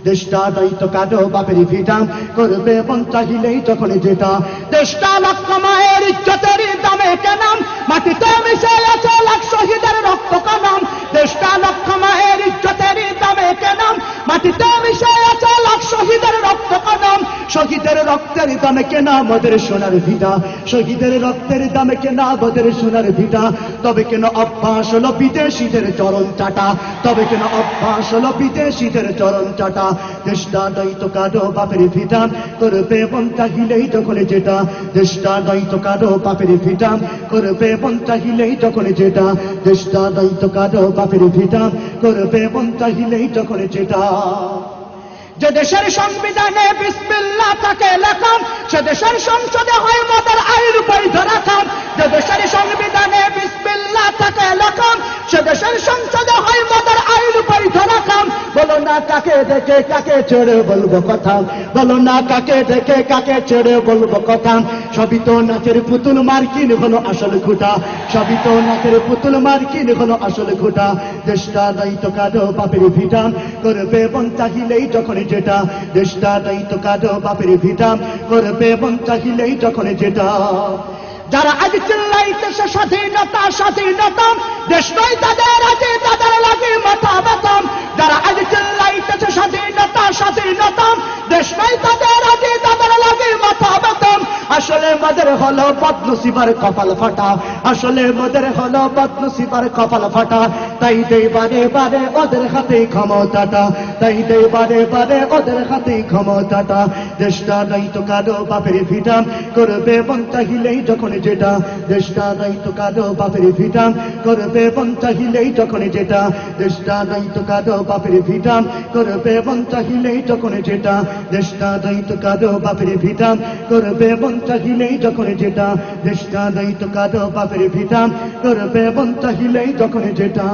দেশটা দায়িত্ব কাটো বাপের ভিটাম করবে মন চাহিলেই যখন যেটা দেশটা লক্ষ মায়ের ইজ্জতের দামে কেনাম মাটিতে মিশে আছে লাখ শহীদের রক্ত কানাম দেশটা লক্ষ মায়ের ইজ্জতের দামে কেনাম মাটিতে মিশে আছে লাখ শহীদের রক্ত কানাম শহীদের রক্তের দামে কেনা আমাদের সোনার ভিটা শহীদের রক্তের দামে কেনা আমাদের সোনার ভিটা তবে কেন অভ্যাস হলো বিদেশিদের চরণ চাটা তবে কেন অভ্যাস হলো বিদেশিদের চরণ চাটা দেশটা দায়িত্ব কাটো বাপের ভিটা করবে মন চাহিলেই যখন যেটা দেশটা দায়িত্ব কাটো বাপের ভিটা করবে মন চাহিলেই যখন যেটা দেশটা দায়িত্ব কাটো বাপের ভিটা করবে মন চাহিলেই যখন যেটা যে দেশের সংবিধানে বিসমিল্লাহ তাকে লেখাম সে দেশের সংসদে হয় মদের আইন বৈধ রাখাম যে দেশের সংবিধানে বিসমিল্লাহ তাকে লেখাম সে দেশের সংসদে হয় মদের আইন বৈধ রাখাম বলো না কাকে দেখে কাকে ছেড়ে বলবো কথা বলো না কাকে দেখে কাকে ছেড়ে বলবো কথা সবই তো নাচের পুতুল মার্কিন হলো আসল খুঁটা সবই তো নাচের পুতুল মার্কিন হলো আসল খুঁটা দেশটা দায়িত্ব কাটো বাপের ভিটা করবে মন চাহিলেই যখন যেটা দেশটা দায়িত্ব কাটো বাপের ভিটা করবে মন চাহিলেই যখন যেটা যারা আজ চিল্লাইতেছে স্বাধীনতা স্বাধীনতা দেশ নয় তাদের আছে তাদের লাগে মাথা ব্যথাম যারা আজ চিল্লাইতেছে স্বাধীনতা স্বাধীনতা দেশ নয় তাদের আছে তাদের লাগে মাথা ব্যথাম আসলে মদের হলো বদনসিবার কপাল ফাটা আসলে মদের হলো বদনসিবার কপাল ফাটা তাই দেই বারে বারে ওদের হাতে ক্ষমতাটা তাই দেই বারে বারে ওদের হাতে ক্ষমতাটা দেশটা দায়িত্ব কাটো বাপের ভিটা করবে মন চাহিলেই যখন যেটা দেশটা দায়িত্ব কাটো বাপের ভিটা করবে মন চাহিলেই যখন যেটা দেশটা দায়িত্ব কাটো বাপের ভিটা করবে মন চাহিলেই যখন যেটা দেশটা দায়িত্ব কাটো বাপের ভিটা করবে মন চাহিলেই যখন যেটা দেশটা দায়িত্ব কাটো বাপের ভিটা করবে মন চাহিলেই যখন যেটা